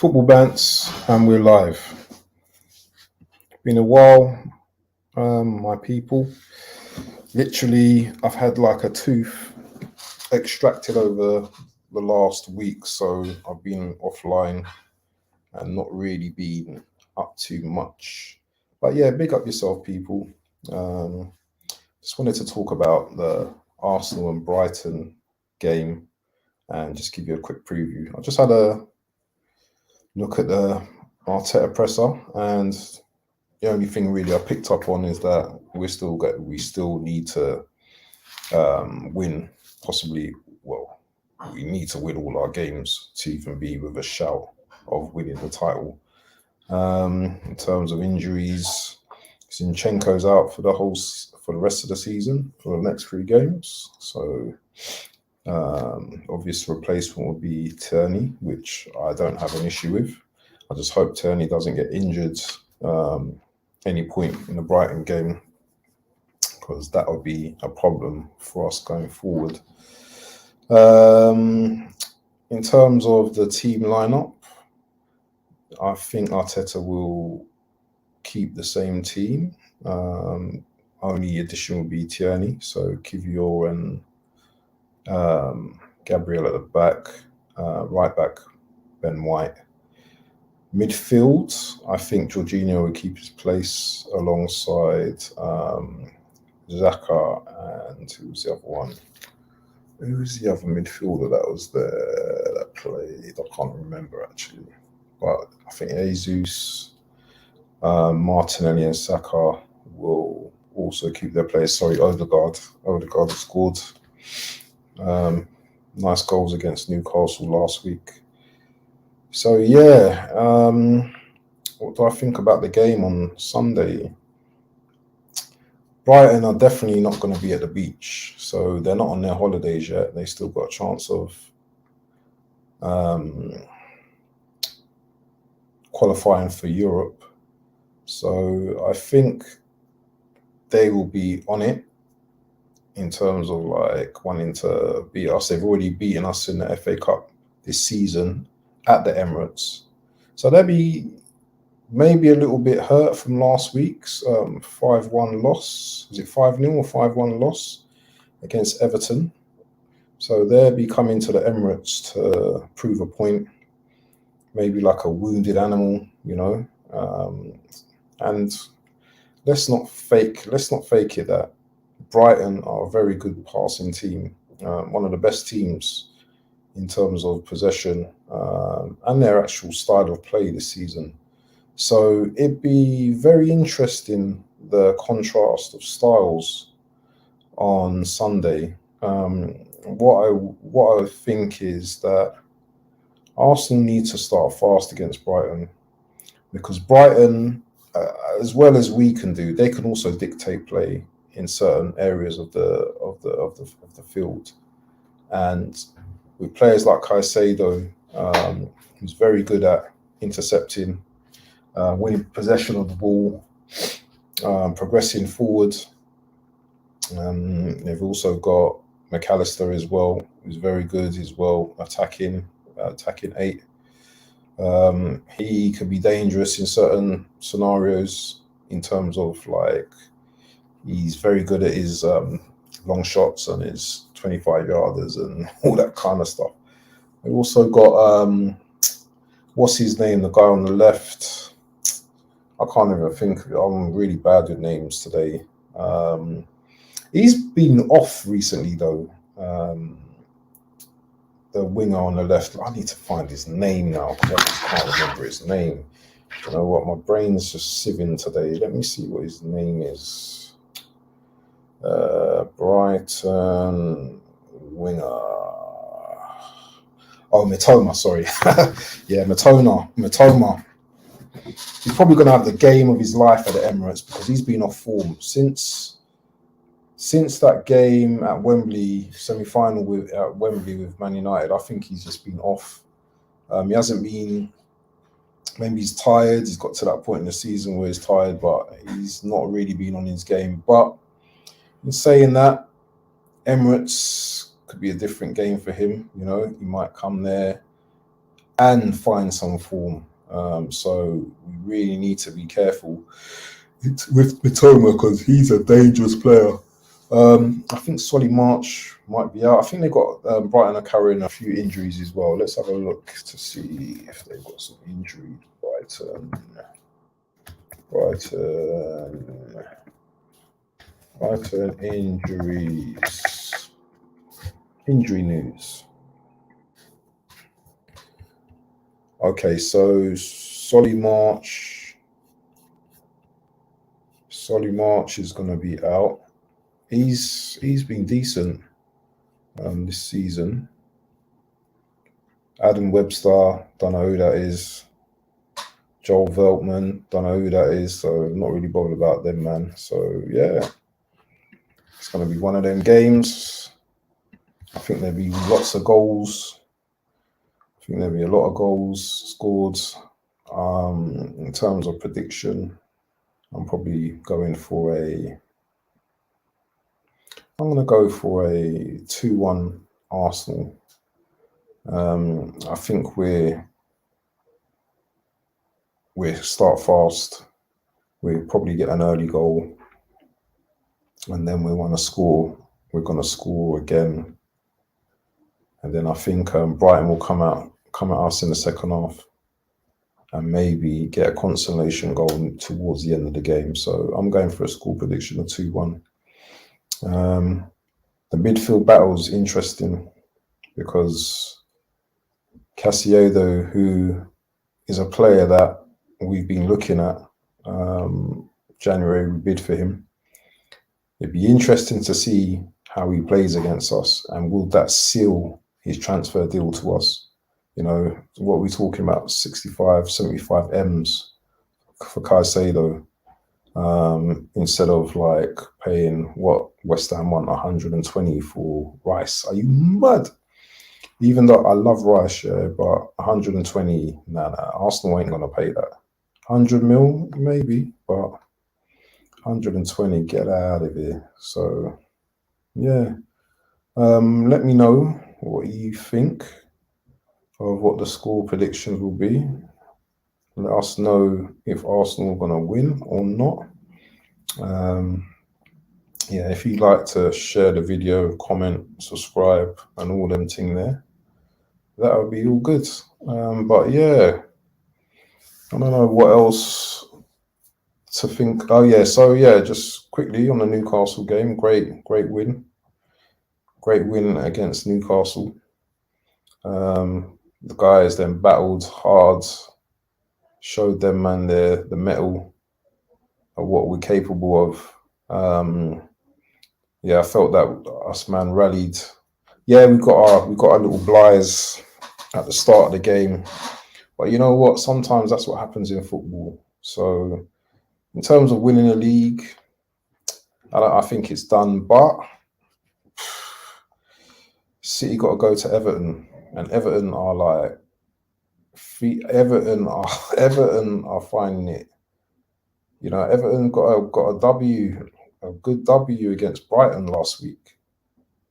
Football Bants, and we're live. Been a while, my people. Literally, I've had like a tooth extracted over the last week, so I've been offline and not really been up too much. But yeah, big up yourself, people. Just wanted to talk about the Arsenal and Brighton game and just give you a quick preview. I just had a look at the Arteta presser, and the only thing really I picked up on is that we still need to win. Possibly, well, we need to win all our games to even be with a shout of winning the title. In terms of injuries, Zinchenko's out for the rest of the season for the next 3 games. So obvious replacement will be Tierney, which I don't have an issue with. I just hope Tierney doesn't get injured any point in the Brighton game, because that would be a problem for us going forward. In terms of the team lineup, I think Arteta will keep the same team. Only addition will be Tierney, so Kivior and Gabriel at the back, right back Ben White. Midfield, I think Jorginho will keep his place alongside Xhaka, and who's the other one? Who's the other midfielder that was there that played? I can't remember actually. But I think Jesus, Martinelli and Saka will also keep their place. Sorry, Odegaard scored nice goals against Newcastle last week. So yeah, what do I think about the game on Sunday? Brighton are definitely not going to be at the beach, so they're not on their holidays yet. They still got a chance of qualifying for Europe. So I think they will be on it in terms of like wanting to beat us. They've already beaten us in the FA Cup this season at the Emirates. So they'll be maybe a little bit hurt from last week's 5-1 loss. Is it 5-0 or 5-1 loss against Everton? So they'll be coming to the Emirates to prove a point, maybe like a wounded animal, you know. And let's not fake it that Brighton are a very good passing team, one of the best teams in terms of possession and their actual style of play this season. So it'd be very interesting, the contrast of styles on Sunday. What I think is that Arsenal need to start fast against Brighton, because Brighton, as well as we can do, they can also dictate play in certain areas of the field, and with players like Caicedo, who's very good at intercepting, winning possession of the ball, progressing forward. They've also got McAllister as well, who's very good as well, attacking 8. He could be dangerous in certain scenarios in terms of like he's very good at his long shots and his 25-yarders and all that kind of stuff. We've also got what's his name, the guy on the left. I can't even think of it. I'm really bad with names today. He's been off recently though. The winger on the left. I need to find his name now because I just can't remember his name. You know what? My brain's just sieving today. Let me see what his name is. Brighton winger. Oh, Mitoma, sorry. Yeah, Mitoma. He's probably going to have the game of his life at the Emirates because he's been off form since that game at Wembley, semi-final at Wembley with Man United. I think he's just been off. He hasn't been. Maybe he's tired. He's got to that point in the season where he's tired, but he's not really been on his game. But in saying that, Emirates could be a different game for him. You know, he might come there and find some form. So we really need to be careful with Mitoma because he's a dangerous player. I think Solly March might be out. I think they got Brighton are carrying a few injuries as well. Let's have a look to see if they've got some injuries. Brighton injuries. Injury news. Okay, so Solly March is going to be out. He's been decent this season. Adam Webster, don't know who that is. Joel Veltman, don't know who that is. So I'm not really bothered about them, man. So yeah, it's going to be one of them games. I think there'll be lots of goals. I think there'll be a lot of goals scored. In terms of prediction, I'm probably going for I'm going to go for a 2-1 Arsenal. I think we start fast. We probably get an early goal, and then we want to score. We're going to score again, and then I think Brighton will come at us in the second half, and maybe get a consolation goal towards the end of the game. So I'm going for a score prediction of 2-1. The midfield battle is interesting because Caicedo, who is a player that we've been looking at, January we bid for him. It'd be interesting to see how he plays against us, and will that seal his transfer deal to us? You know, what we're talking about, 65, 75 M's for Caicedo, instead of like paying what West Ham want 120 for Rice. Are you mad? Even though I love Rice, yeah, but 120, nah, Arsenal ain't gonna pay that. 100 mil, maybe, but 120, get out of here. So yeah, let me know what you think of what the score predictions will be. Let us know if Arsenal are going to win or not. Yeah, if you'd like to share the video, comment, subscribe, and all them thing there, that would be all good. But yeah, I don't know what else to think. Oh yeah, so yeah, just quickly on the Newcastle game, great win. Great win against Newcastle. The guys then battled hard, showed them, man, the mettle of what we're capable of. Yeah, I felt that us, man, rallied. Yeah, we got our little blighs at the start of the game, but you know what? Sometimes that's what happens in football. So, in terms of winning a league, I think it's done. But City got to go to Everton, and Everton are like, Everton are finding it. You know, Everton got a W, a good W against Brighton last week.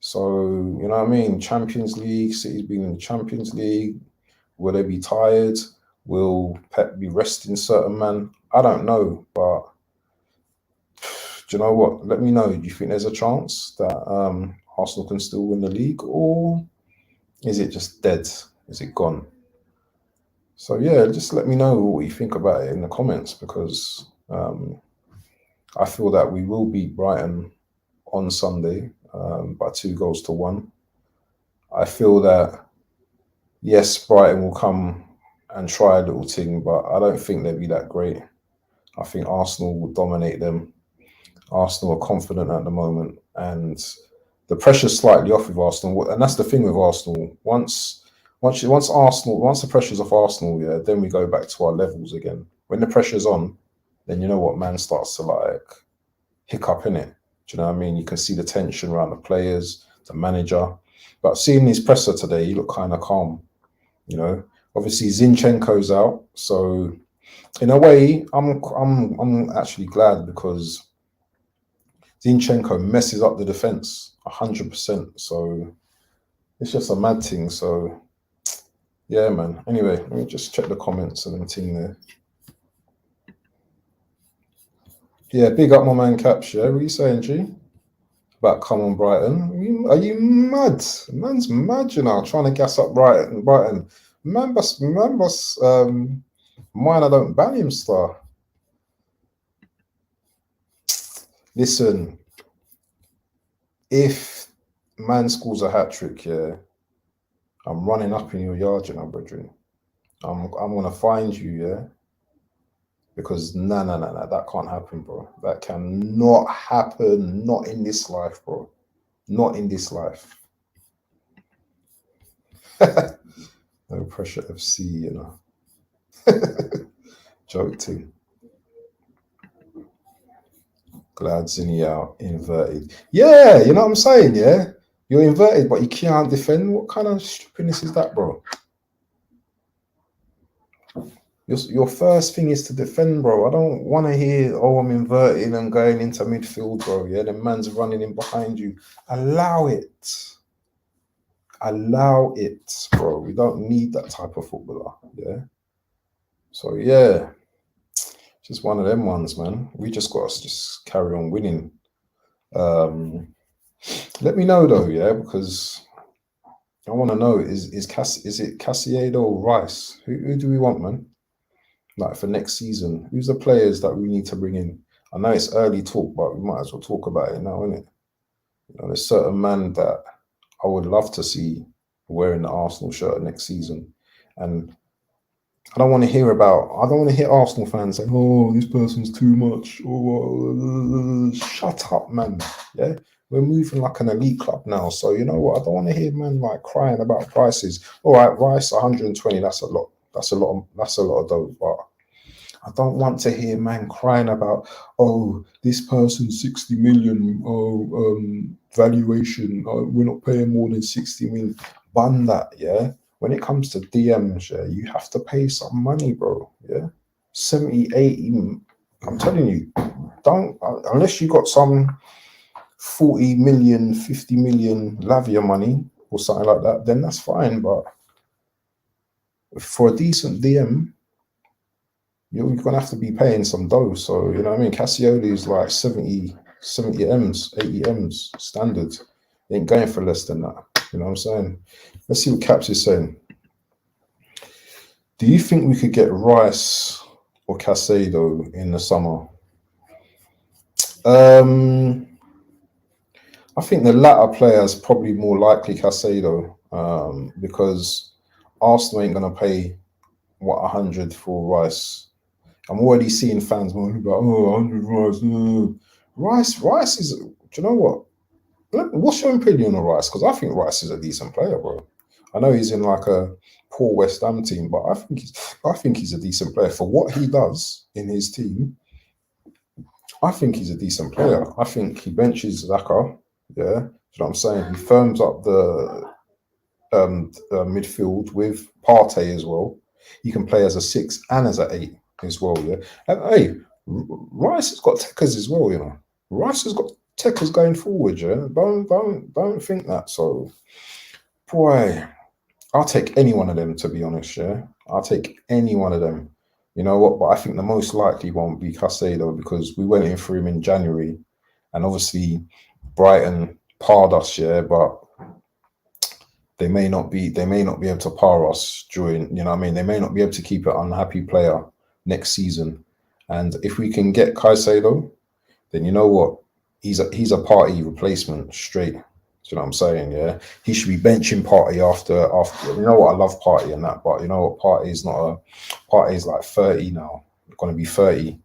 So, you know what I mean? Champions League, City's been in the Champions League. Will they be tired? Will Pep be resting certain men? I don't know, but do you know what? Let me know. Do you think there's a chance that Arsenal can still win the league, or is it just dead? Is it gone? So yeah, just let me know what you think about it in the comments, because I feel that we will beat Brighton on Sunday by 2-1. I feel that, yes, Brighton will come and try a little thing, but I don't think they'll be that great. I think Arsenal will dominate them. Arsenal are confident at the moment, and the pressure's slightly off with Arsenal. And that's the thing with Arsenal. Once the pressure's off Arsenal, yeah, then we go back to our levels again. When the pressure's on, then you know what, man starts to like hiccup in it. Do you know what I mean? You can see the tension around the players, the manager. But seeing his presser today, he looked kind of calm. You know, obviously Zinchenko's out, so in a way, I'm actually glad, because Zinchenko messes up the defense 100%. So it's just a mad thing. So Yeah, man. Anyway, let me just check the comments and everything there. Yeah, big up my man Caps, yeah. What are you saying, G? About come on Brighton. Are you mad? Man's mad, you know, trying to gas up Brighton. Man must mine I don't ban him star. Listen, if man scores a hat-trick, yeah, I'm running up in your yard, you know, brethren. I'm gonna find you, yeah. Because no, that can't happen, bro. That cannot happen. Not in this life, bro. Not in this life. No pressure FC, you know. Joke team. Glad Zinni out inverted. Yeah, you know what I'm saying, yeah? You're inverted, but you can't defend. What kind of stupidness is that, bro? Your first thing is to defend, bro. I don't want to hear, oh, I'm inverted and going into midfield, bro. Yeah, the man's running in behind you. Allow it. Allow it, bro. We don't need that type of footballer. Yeah. So yeah, just one of them ones, man. We just got to just carry on winning. Let me know though, yeah, because I want to know is it Casiedo or Rice? Who do we want, man? Like for next season, who's the players that we need to bring in? I know it's early talk, but we might as well talk about it now, innit? You know, there's certain man that I would love to see wearing the Arsenal shirt next season, and I don't want to hear Arsenal fans saying, "Oh, this person's too much." Oh, shut up, man. Yeah, we're moving like an elite club now. So you know what? I don't want to hear man like crying about prices. All right, Rice 120. That's a lot. That's a lot. That's a lot of dough. But I don't want to hear man crying about, oh, this person's 60 million valuation. We're not paying more than 60 million. Bun that, yeah. When it comes to DMs, yeah, you have to pay some money, bro. Yeah, 70, 80. I'm telling you, don't unless you got some 40 million, 50 million Lavia money or something like that, then that's fine. But for a decent DM, you're gonna have to be paying some dough. So you know what I mean? Cassioli is like 70 M's, 80 M's standard. They ain't going for less than that. You know what I'm saying? Let's see what Caps is saying. Do you think we could get Rice or Casado in the summer? I think the latter player is probably more likely Casado, because Arsenal ain't gonna pay 100 for Rice. I'm already seeing fans moaning about 100 Rice. Rice is. Do you know what? What's your opinion on Rice? Because I think Rice is a decent player, bro. I know he's in like a poor West Ham team, but I think he's a decent player for what he does in his team. I think he's a decent player. I think he benches Xhaka. Yeah, you know what I'm saying. He firms up the midfield with Partey as well. He can play as a 6 and as an 8 as well. Yeah, and hey, Rice has got techers as well. You know, Rice has got techers going forward. Yeah, don't think that. So, boy, I'll take any one of them, to be honest. Yeah, I'll take any one of them. You know what? But I think the most likely one would be Casado because we went in for him in January, and obviously Brighton parred us. Yeah, but they may not be able to par us during. You know what I mean? They may not be able to keep an unhappy player next season. And if we can get Caicedo, then you know what? He's a party replacement straight. Do you know what I'm saying? Yeah, he should be benching Partey after. You know what? I love Partey and that, but you know what? Partey is like 30 now. Going to be 30.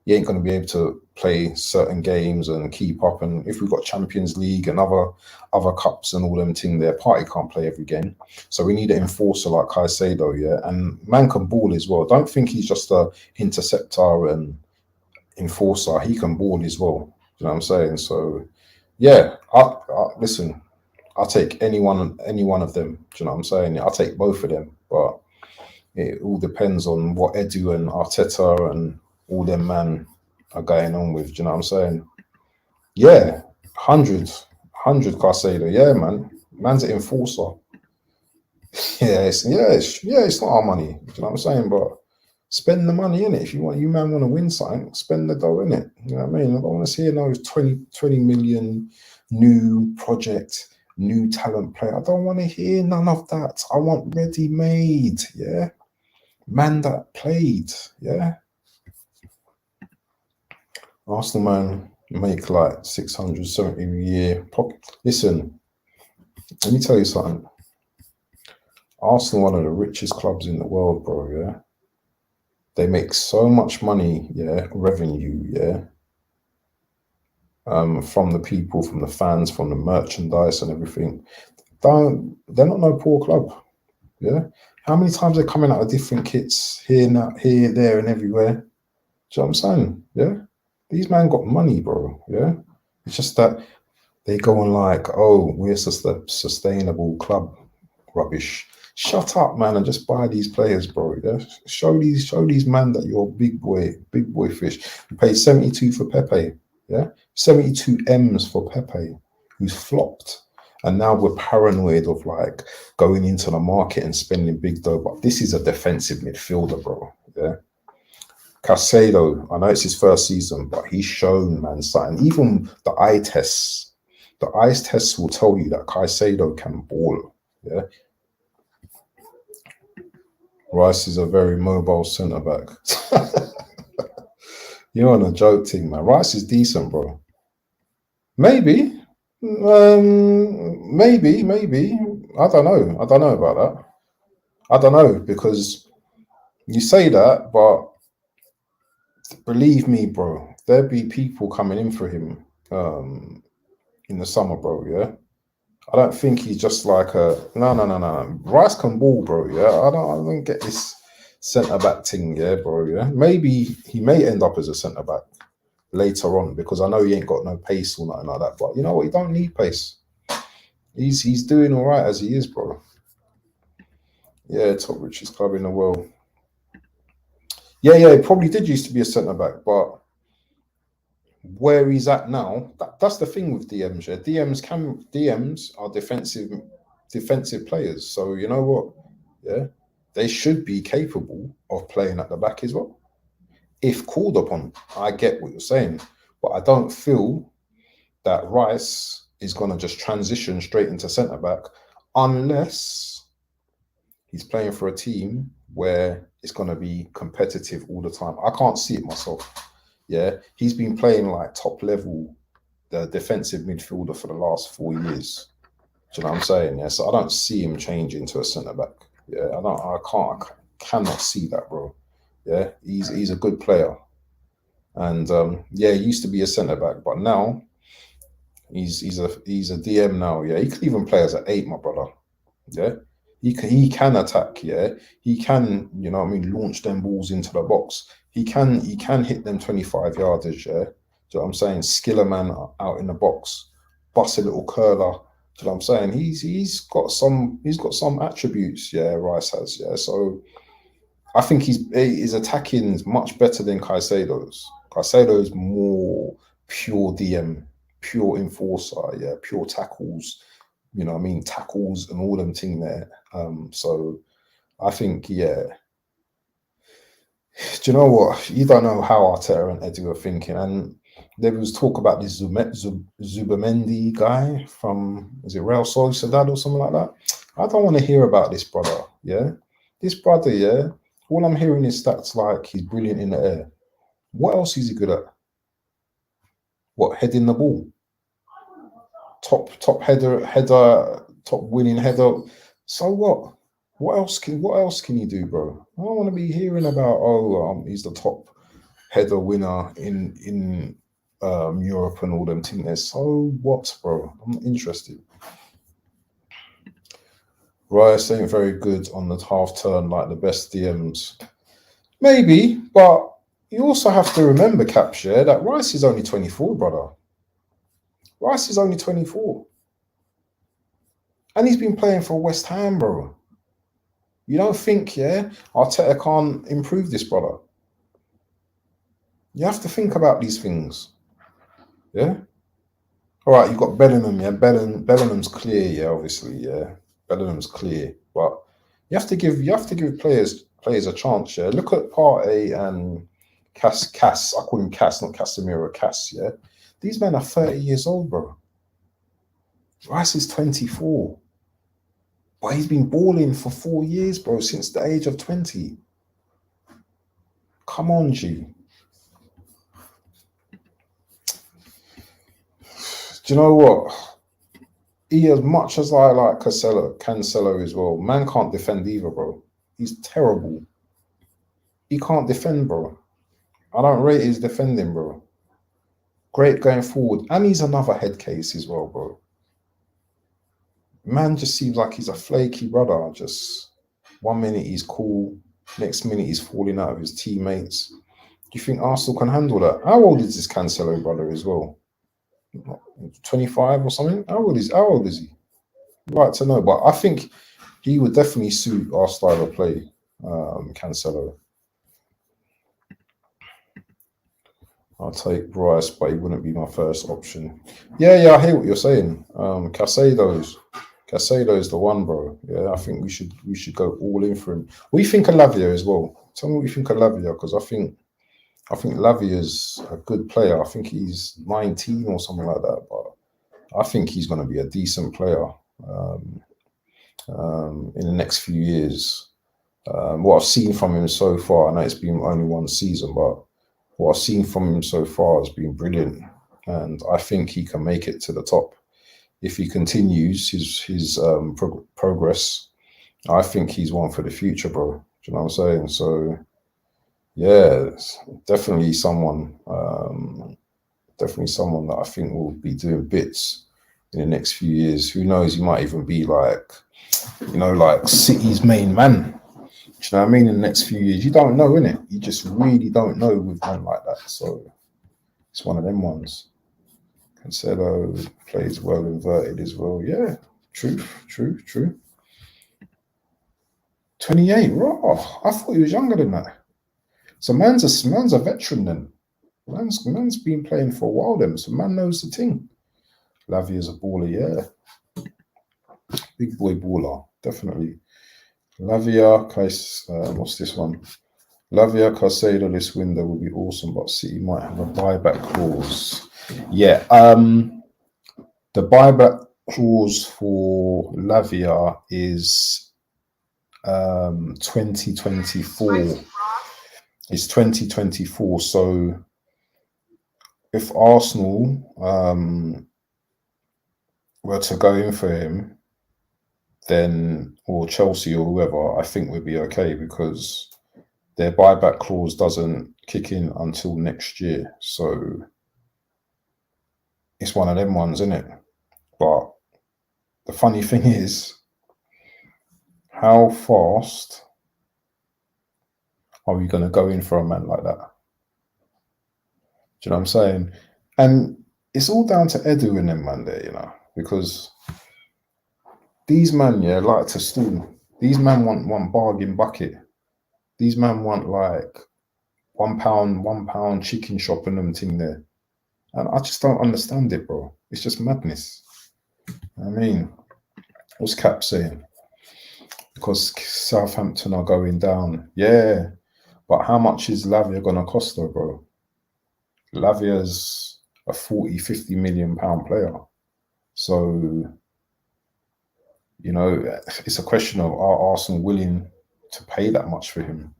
He ain't going to be able to play certain games and keep up. And if we've got Champions League and other cups and all them things there, Partey can't play every game. So we need an enforcer like Caicedo, yeah. And man can ball as well. Don't think he's just a interceptor and enforcer. He can ball as well. You know what I'm saying? So yeah, listen, I'll take any one of them. Do you know what I'm saying? I'll take both of them, but it all depends on what Edu and Arteta and all them man are going on with. Do you know what I'm saying? Yeah, 100 Caicedo. Yeah, man. Man's an enforcer. It's not our money. You know what I'm saying? But spend the money in it. If you want, you man want to win something, spend the dough in it. You know what I mean? I don't want to see no 20 million new project, new talent player. I don't want to hear none of that. I want ready made. Yeah, man that played. Yeah, Arsenal man make like 670 a year. Listen, let me tell you something. Arsenal, one of the richest clubs in the world, bro. Yeah, they make so much money. Yeah, revenue. Yeah, from the people, from the fans, from the merchandise and everything. They're not no poor club. Yeah, how many times they're coming out of different kits here, now, here, there, and everywhere. Do you know what I'm saying? Yeah, these man got money, bro. Yeah, it's just that they go on like, oh, we're sustainable club. Rubbish. Shut up, man, and just buy these players, bro. Yeah? Show these man that you're big boy fish. You paid 72 for Pepe, yeah, 72 M's for Pepe, who's flopped, and now we're paranoid of like going into the market and spending big dough. But this is a defensive midfielder, bro. Yeah, Casado. I know it's his first season, but he's shown, man, something. Even the eye tests, will tell you that Caicedo can ball. Yeah, Rice is a very mobile centre back. You're on a joke thing, man. Rice is decent, bro. Maybe. Maybe. I don't know. I don't know about that. I don't know because you say that, but believe me, bro, there'd be people coming in for him in the summer, bro. Yeah. I don't think he's just like a no. Rice can ball, bro. Yeah. I don't get this centre back thing, yeah, bro. Yeah. Maybe he may end up as a centre back later on because I know he ain't got no pace or nothing like that. But you know what? He don't need pace. He's doing all right as he is, bro. Yeah, top richest club in the world. Yeah, he probably did used to be a centre back, but where he's at now, that's the thing with DMs. Yeah, DMs are defensive players. So you know what? Yeah, they should be capable of playing at the back as well if called upon. I get what you're saying, but I don't feel that Rice is going to just transition straight into centre back unless he's playing for a team where it's going to be competitive all the time. I can't see it myself. Yeah, he's been playing like top level, the defensive midfielder for the last 4 years. Do you know what I'm saying? Yeah, so I don't see him changing to a centre back. Yeah, I cannot see that, bro. Yeah, he's a good player, and yeah, he used to be a centre back, but now he's a DM now. Yeah, he could even play as an 8, my brother. Yeah, he can attack. Yeah, he can, you know what I mean, launch them balls into the box. He can hit them 25 yarders. Yeah, do you know what I'm saying? Skill a man out in the box, bust a little curler. Do you know what I'm saying? He's got some attributes. Yeah, Rice has. Yeah, so I think his attacking is much better than Caicedo's. Caicedo is more pure DM, pure enforcer. Yeah, pure tackles. You know what I mean? Tackles and all them thing there. So I think, yeah. Do you know what? You don't know how Arteta and Eddie were thinking. And there was talk about this Zubamendi guy from, is it Real Sociedad or something like that? I don't want to hear about this brother, yeah? This brother, yeah? All I'm hearing is stats like he's brilliant in the air. What else is he good at? What, heading the ball? Top header, top winning header. So what? What else can you do, bro? I don't want to be hearing about he's the top header winner in Europe and all them things. So what, bro? I'm not interested. Rice ain't very good on the half turn like the best DMs. Maybe, but you also have to remember, Capture, that Rice is only 24, brother. Rice is only 24. And he's been playing for West Ham, bro. You don't think, yeah, Arteta can't improve this, brother? You have to think about these things. Yeah? All right, you've got Bellingham, yeah. Bellingham's clear, yeah, obviously, yeah. Bellingham's clear. But You have to give players a chance. Yeah, look at Partey and Cass. I call him Cass, not Casemiro. Cass. Yeah, these men are 30 years old, bro. Rice is 24, but he's been balling for 4 years, bro, since the age of 20. Come on, G. Do you know what? He, as much as I like Cancelo as well, man can't defend either, bro. He's terrible. He can't defend, bro. I don't rate his defending, bro. Great going forward. And he's another head case as well, bro. Man just seems like he's a flaky brother. Just 1 minute he's cool, next minute he's falling out of his teammates. Do you think Arsenal can handle that? How old is this Cancelo brother as well? 25 or something? How old is he? I'd like to know, but I think he would definitely suit our style of play, Cancelo. I'll take Bryce, but he wouldn't be my first option. Yeah, I hear what you're saying. Casado's the one, bro. Yeah, I think we should go all in for him. What do you think of Lavia as well? Tell me what you think of Lavia, because I think Lavia's a good player. I think he's 19 or something like that, but I think he's going to be a decent player in the next few years. What I've seen from him so far, I know it's been only one season, but what I've seen from him so far has been brilliant, and I think he can make it to the top if he continues his progress. I think he's one for the future, bro. Do you know what I'm saying? So, yeah, definitely someone that I think will be doing bits in the next few years. Who knows? He might even be like City's main man. Do you know what I mean? In the next few years, you don't know, innit? You just really don't know with men like that. So it's one of them ones. Cancelo plays well inverted as well. Yeah, true. 28, raw. I thought he was younger than that. So man's a veteran then. Man's been playing for a while then. So man knows the thing. Lavia's a baller, yeah. Big boy baller, definitely. Lavia, what's this one? Lavia Caicedo this window would be awesome, but City might have a buyback clause. Yeah, the buyback clause for Lavia is 2024. It's 2024. So if Arsenal were to go in for him, then, or Chelsea or whoever, I think we'd be okay, because their buyback clause doesn't kick in until next year. So it's one of them ones, isn't it? But the funny thing is, how fast are we going to go in for a man like that? Do you know what I'm saying? And it's all down to Edu and them man there, you know, because these man, yeah, like to steal. These man want bargain bucket. These man want like £1 chicken shop and them thing there. And I just don't understand it, bro. It's just madness. I mean, what's Cap saying? Because Southampton are going down. Yeah. But how much is Lavia going to cost though, bro? Lavia's a 40-50 million pound player. So, you know, it's a question of, are Arsenal willing to pay that much for him,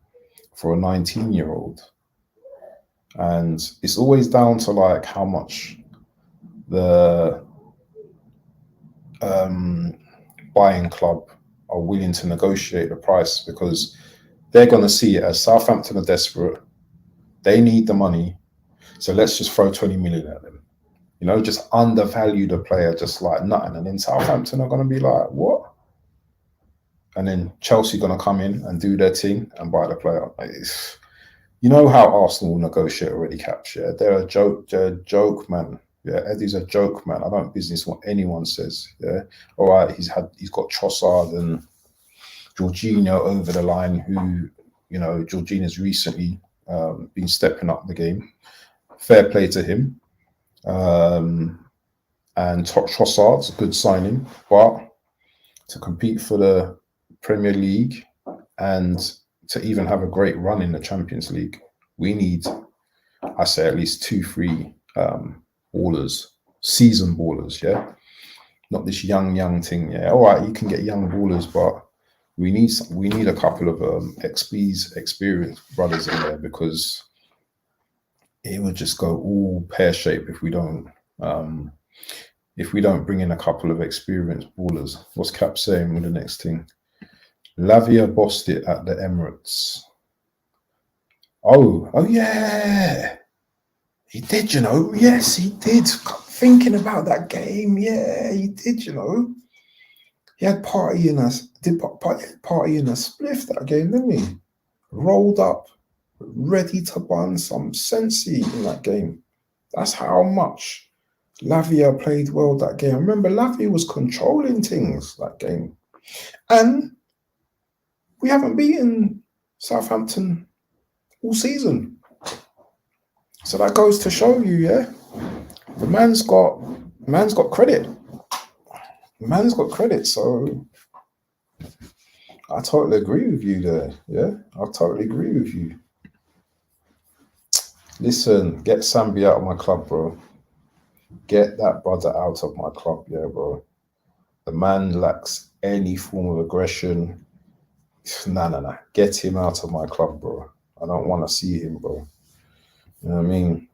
for a 19-year-old? And it's always down to like how much the buying club are willing to negotiate the price, because they're going to see it as Southampton are desperate. They need the money. So let's just throw 20 million at them. You know, just undervalue the player just like nothing. And then Southampton are going to be like, what? And then Chelsea going to come in and do their thing and buy the player. You know how Arsenal will negotiate already, Caps, yeah? They're a joke, man. Yeah, Eddie's a joke, man. I don't business what anyone says, yeah? All right, he's got Trossard and Jorginho over the line, who, you know, Jorginho's recently been stepping up the game. Fair play to him. And Trossard's a good signing, but to compete for the Premier League and to even have a great run in the Champions League, we need, I say, at least 2-3 ballers, seasoned ballers, yeah? Not this young thing, yeah? All right, you can get young ballers, but we need a couple of XP's experienced brothers in there, because it would just go all pear-shaped if we don't bring in a couple of experienced ballers. What's Cap saying with the next thing? Lavia bossed it at the Emirates. Oh yeah. He did, you know. Yes, he did. Thinking about that game, yeah, he did, you know. He had party in a spliff that game, didn't he? Rolled up, ready to bun some sensei in that game. That's how much Lavia played well that game. I remember Lavia was controlling things that game. And we haven't beaten Southampton all season. So that goes to show you, yeah, the man's got credit. The man's got credit, so I totally agree with you there. Yeah, I totally agree with you. Listen, get Sambi out of my club, bro. Get that brother out of my club, yeah, bro. The man lacks any form of aggression. Nah. Get him out of my club, bro. I don't want to see him, bro. You know what I mean?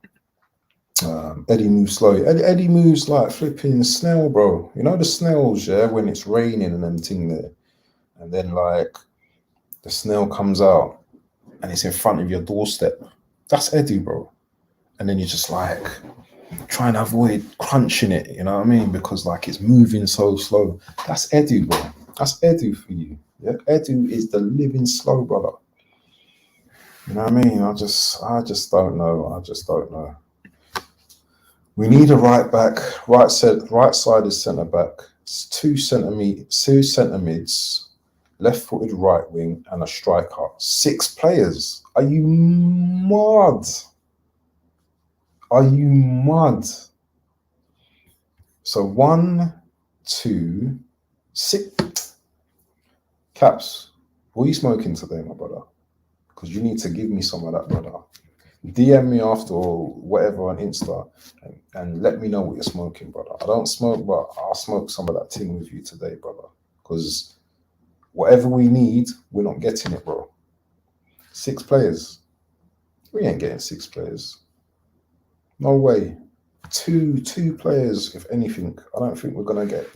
Eddie moves slowly. Eddie moves like flipping snail, bro. You know the snails, yeah, when it's raining and them thing there. And then like the snail comes out and it's in front of your doorstep. That's Eddie, bro. And then you're just like trying to avoid crunching it, you know what I mean? Because like it's moving so slow. That's Eddie, bro. That's Eddie for you. Yeah, Eddie is the living slow brother. You know what I mean? I just don't know. I just don't know. We need a right back, right sided centre back, two centre mids, left-footed right wing, and a striker. 6 players. Are you mad? Are you mad? So 1, 2, 6. Caps, what are you smoking today, my brother? Because you need to give me some of that, brother. DM me after or whatever on Insta and let me know what you're smoking, brother. I don't smoke, but I'll smoke some of that thing with you today, brother. Because whatever we need, we're not getting it, bro. 6 players. We ain't getting 6 players. No way. Two players, if anything. I don't think we're gonna get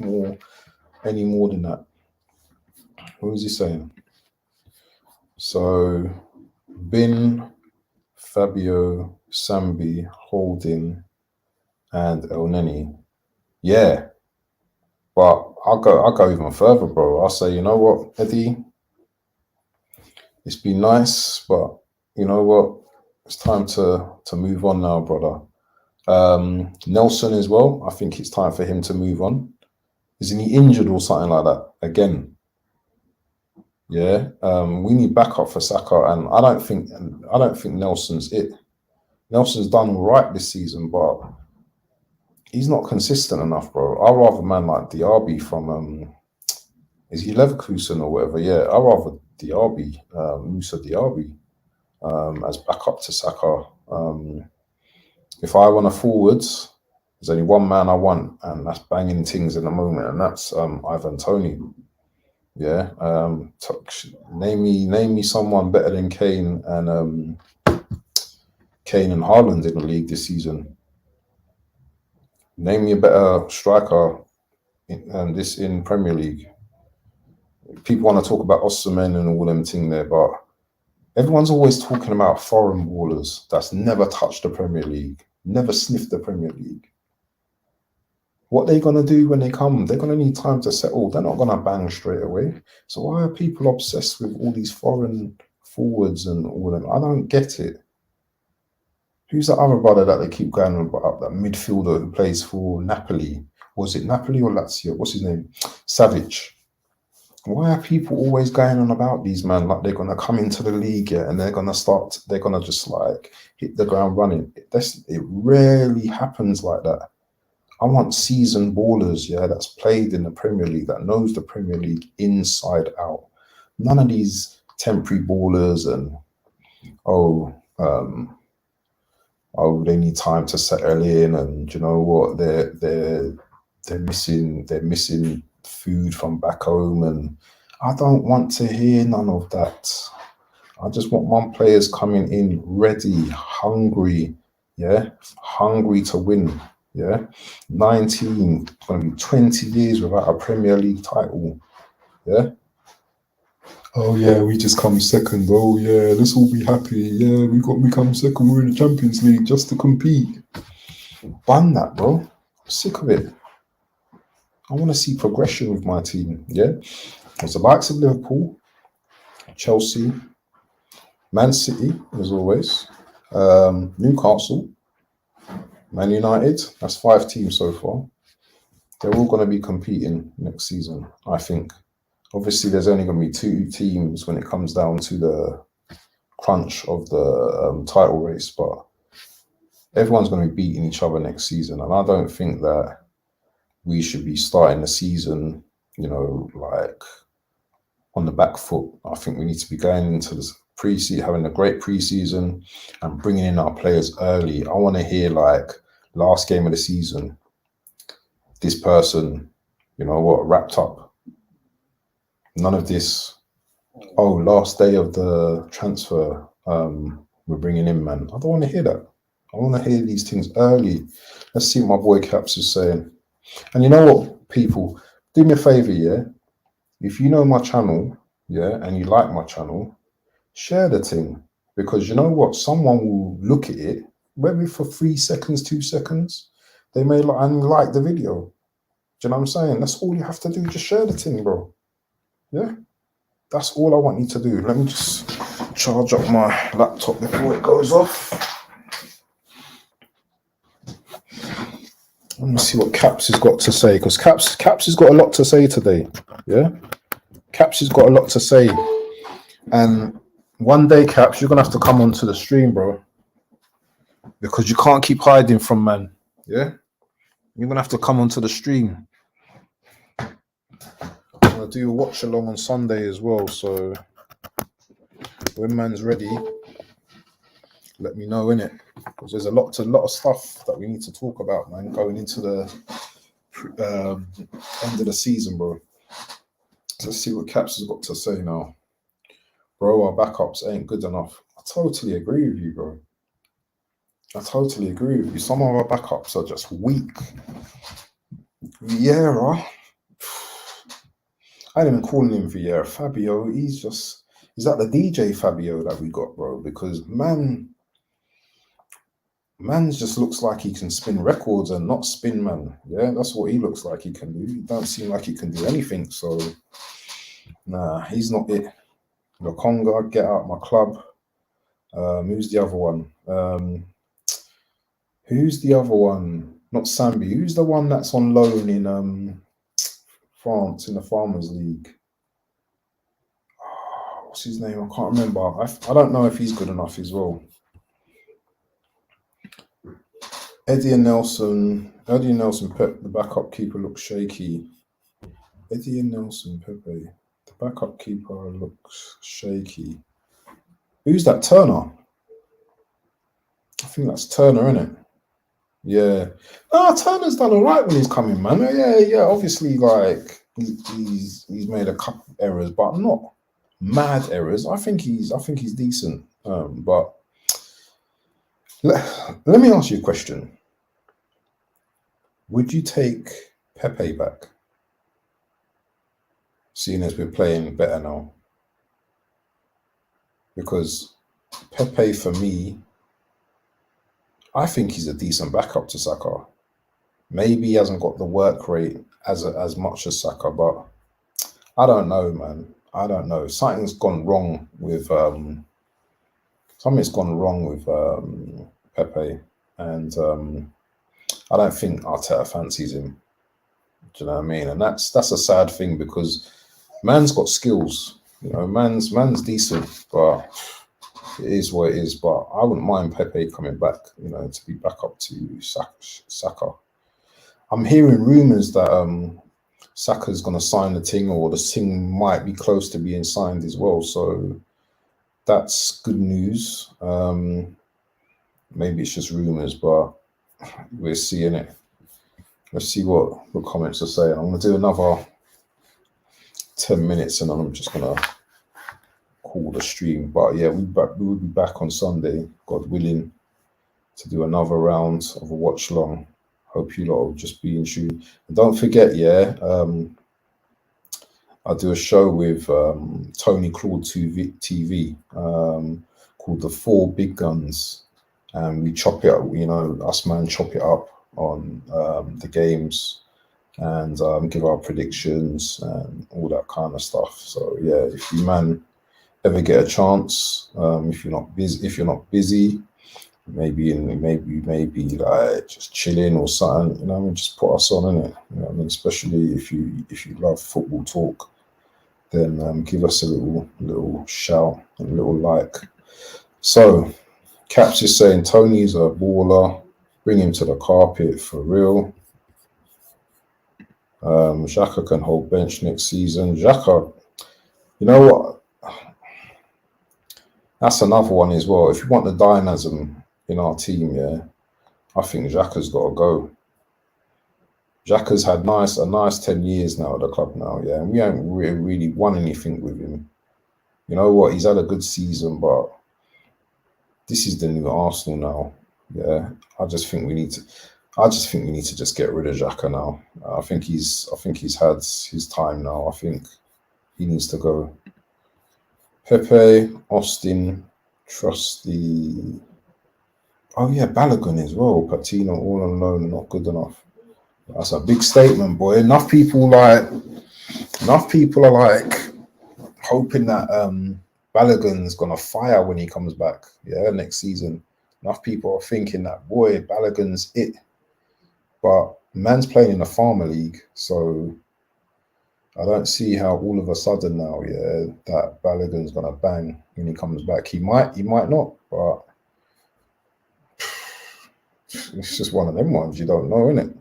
any more than that. What was he saying? So Bin, Fabio, Sambi, Holding, and El Neni. Yeah. But I'll go even further, bro. I'll say, you know what, Eddie? It's been nice, but you know what? It's time to move on now, brother. Nelson as well. I think it's time for him to move on. Isn't he injured or something like that again? Yeah. We need backup for Saka, and I don't think Nelson's it. Nelson's done all right this season, but he's not consistent enough, bro. I'd rather a man like Diaby from is he Leverkusen or whatever? Yeah, I'd rather Diaby, Musa Diaby, as backup to Saka. If I want a forwards, there's only one man I want, and that's banging things in the moment, and that's Ivan Toney. Yeah. Name me someone better than Kane and Haaland in the league this season. Name me a better striker in Premier League. People want to talk about Osimhen and all them thing there, but everyone's always talking about foreign ballers that's never touched the Premier League, never sniffed the Premier League. What they're going to do when they come, they're going to need time to settle. They're not going to bang straight away. So why are people obsessed with all these foreign forwards and all them? I don't get it. Who's the other brother that they keep going about, that midfielder who plays for Napoli? Was it Napoli or Lazio? What's his name? Savic. Why are people always going on about these men like they're going to come into the league, yeah, and they're going to just like hit the ground running? It rarely happens like that. I want seasoned ballers, yeah, that's played in the Premier League, that knows the Premier League inside out. None of these temporary ballers and oh, they need time to settle in, and you know what, they're missing food from back home, and I don't want to hear none of that. I just want my players coming in ready, hungry, yeah, hungry to win. Yeah, 19, it's going to be 20 years without a Premier League title. Yeah. Oh yeah, we just come second. Oh yeah, let's all be happy. Yeah, we come second. We're in the Champions League just to compete. Ban that, bro. I'm sick of it. I want to see progression with my team. Yeah, it's the likes of Liverpool, Chelsea, Man City, as always, Newcastle, Man United. That's 5 teams so far. They're all going to be competing next season, I think. Obviously, there's only going to be 2 teams when it comes down to the crunch of the title race, but everyone's going to be beating each other next season. And I don't think that we should be starting the season, you know, like on the back foot. I think we need to be going into this pre-season, having a great pre-season and bringing in our players early. I want to hear like last game of the season, this person, you know what, wrapped up. None of this, oh, last day of the transfer, we're bringing in, man. I don't want to hear that. I want to hear these things early. Let's see what my boy Caps is saying. And you know what, people, do me a favor, yeah? If you know my channel, yeah, and you like my channel, share the thing. Because you know what? Someone will look at it, maybe for 3 seconds, 2 seconds. They may like the video. Do you know what I'm saying? That's all you have to do. Just share the thing, bro. Yeah? That's all I want you to do. Let me just charge up my laptop before it goes off. Let me see what Caps has got to say, because Caps has got a lot to say today. Yeah? Caps has got a lot to say. And one day, Caps, you're going to have to come onto the stream, bro. Because you can't keep hiding from man. Yeah? You're going to have to come onto the stream. I'm going to do a watch along on Sunday as well. So when man's ready, let me know, innit? Because there's a lot of stuff that we need to talk about, man, going into the end of the season, bro. So let's see what Caps has got to say now. Bro, our backups ain't good enough. I totally agree with you, bro. I totally agree with you. Some of our backups are just weak. Vieira, I ain't even calling him Vieira. Fabio, he's like the DJ Fabio that we got, bro. Because man just looks like he can spin records and not spin, man. Yeah, that's what he looks like he can do. He don't seem like he can do anything. So, nah, he's not it. Lokonga, get out my club. Who's the other one? Who's the other one? Not Sambi. Who's the one that's on loan in France in the Farmers League? Oh, what's his name? I can't remember. I don't know if he's good enough as well. Eddie Nelson, Pep, the backup keeper looks shaky. Eddie Nelson, Pepe, the backup keeper looks shaky. Who's that? Turner? I think that's Turner, isn't it? Yeah. Turner's done all right when he's coming, man. Yeah. Obviously, like he's made a couple of errors, but not mad errors. I think he's decent. But let me ask you a question. Would you take Pepe back, seeing as we're playing better now? Because Pepe, for me, I think he's a decent backup to Saka. Maybe he hasn't got the work rate as much as Saka, but I don't know, man. I don't know. Something's gone wrong with Pepe, and I don't think Arteta fancies him. Do you know what I mean? And that's a sad thing, because man's got skills. You know, man's decent, but it is what it is. But I wouldn't mind Pepe coming back, you know, to be back up to Saka. I'm hearing rumours that Saka's going to sign the thing, or the thing might be close to being signed as well. So that's good news. Maybe it's just rumours, but we're seeing it. Let's see what the comments are saying. I'm going to do another 10 minutes and then I'm just going to call the stream. But yeah, we will be back on Sunday, God willing, to do another round of a watch long. Hope you lot will just be in tune. And don't forget, I do a show with Tony Claude TV called The Four Big Guns. And we chop it up, us man chop it up on the games and give our predictions and all that kind of stuff. So yeah, if you man ever get a chance, if you're not busy, maybe like just chilling or something, just put us on, innit? Especially if you love football talk, then give us a little shout and a little like. So Caps is saying Tony's a baller, bring him to the carpet for real. Xhaka can hold bench next season. Xhaka, you know what? That's another one as well. If you want the dynamism in our team, I think Xhaka's got to go. Xhaka's had a nice 10 years now at the club now, and we haven't really won anything with him. You know what? He's had a good season, but this is the new Arsenal now. I just think we need to just get rid of Xhaka now. I think he's had his time now. I think he needs to go. Pepe, Austin, Trusty. Oh yeah, Balogun as well. Patino all alone, not good enough. That's a big statement, boy. Enough people are like hoping that Balogun's gonna fire when he comes back, next season. Enough people are thinking that, boy, Balogun's it. But man's playing in a farmer league, so I don't see how all of a sudden now, that Balogun's gonna bang when he comes back. He might not, but it's just one of them ones you don't know, innit?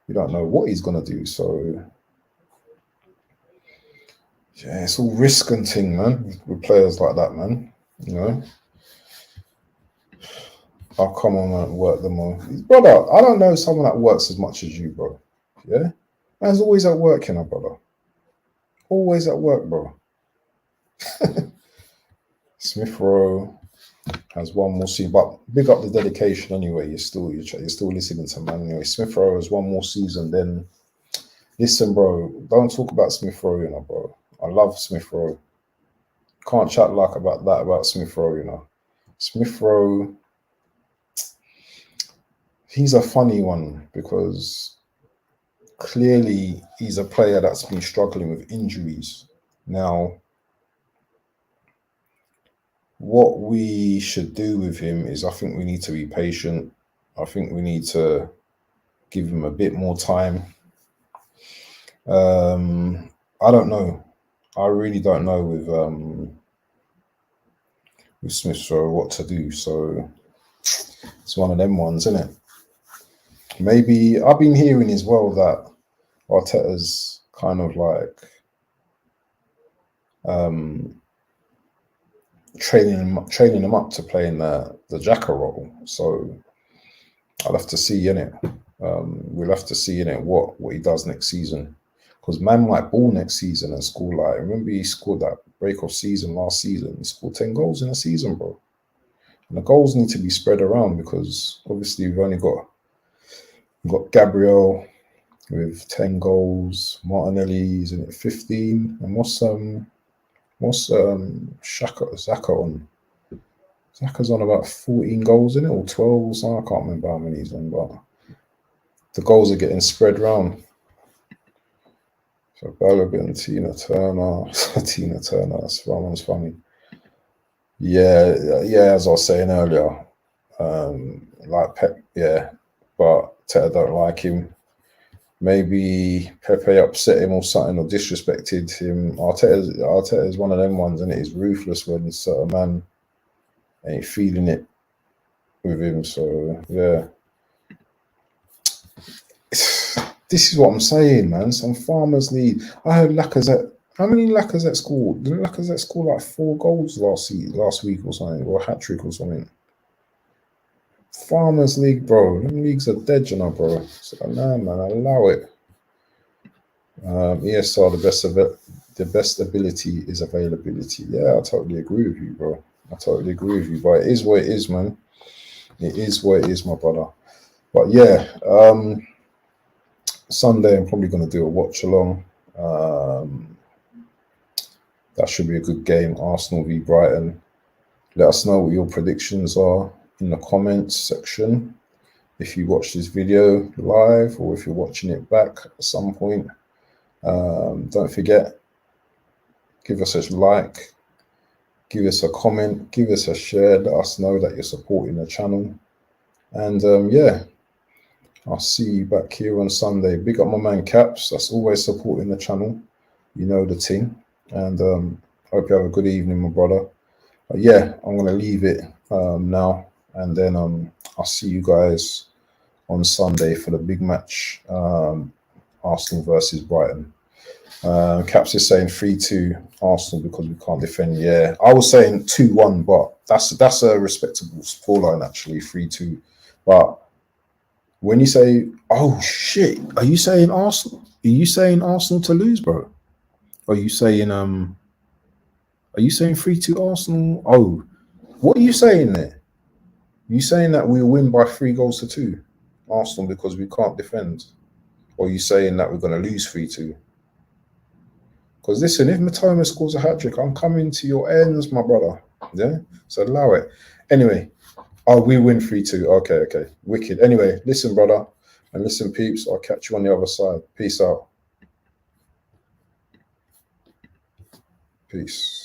You don't know what he's gonna do, so yeah, it's all risk and thing, man, with players like that, man. I'll come on and work them all. Brother, I don't know someone that works as much as you, bro. Yeah? Man's always at work, brother. Always at work, bro. Smith Rowe has one more season, but big up the dedication anyway. You're still listening to man anyway. Smith Rowe has one more season. Then listen, bro. Don't talk about Smith Rowe, bro. I love Smith Rowe. Can't chat like about Smith Rowe, Smith Rowe. He's a funny one because clearly he's a player that's been struggling with injuries. Now, what we should do with him is I think we need to be patient. I think we need to give him a bit more time. I don't know. I really don't know with Smith Rowe what to do. So it's one of them ones, isn't it? Maybe I've been hearing as well that Arteta's kind of like training him up to play in the Xhaka role. So I'll have to see, innit? We'll have to see, innit, what he does next season. Because man might ball next season and score like, remember he scored that break-off season last season. He scored 10 goals in a season, bro. And the goals need to be spread around because obviously we've only got Gabriel with 10 goals, Martinelli's in at 15, and what's Xhaka on? Xhaka's on about 14 goals in it, or 12 or something. I can't remember how many he's on, but the goals are getting spread around. So Balogun, Tina Turner, that one's funny. Yeah, as I was saying earlier, like Pep, but Teta don't like him. Maybe Pepe upset him or something, or disrespected him. Arteta is one of them ones, and it is ruthless when certain man ain't feeling it with him. So yeah, This is what I'm saying, man. Some Farmers League. I heard Lacazette. How many Lacazette scored? Didn't Lacazette score like 4 goals last week or something, or a hat trick or something? Farmers League, bro. Them leagues are dead, you know, bro. So, nah, man, allow it. ESR, the best ability is availability. Yeah, I totally agree with you, bro. I totally agree with you. But it is what it is, man. It is what it is, my brother. But yeah, Sunday I'm probably going to do a watch along. That should be a good game. Arsenal v Brighton. Let us know what your predictions are in the comments section. If you watch this video live or if you're watching it back at some point, don't forget, give us a like, give us a comment, give us a share. Let us know that you're supporting the channel. And yeah, I'll see you back here on Sunday. Big up my man Caps. That's always supporting the channel. You know the team. And hope you have a good evening, my brother. But yeah, I'm going to leave it now. And then I'll see you guys on Sunday for the big match, Arsenal versus Brighton. Caps is saying 3-2 Arsenal because we can't defend. Yeah, I was saying 2-1, but that's a respectable scoreline actually, 3-2. But when you say, oh shit, are you saying Arsenal? Are you saying Arsenal to lose, bro? Are you saying 3-2 Arsenal? Oh, what are you saying there? You saying that we'll win by 3-2 Arsenal because we can't defend? Or are you saying that we're going to lose 3-2? Because listen, if Matoma scores a hat trick, I'm coming to your ends, my brother. Yeah, so allow it. Anyway, we win 3-2. Okay, wicked. Anyway, listen, brother, and listen, peeps. I'll catch you on the other side. Peace out. Peace.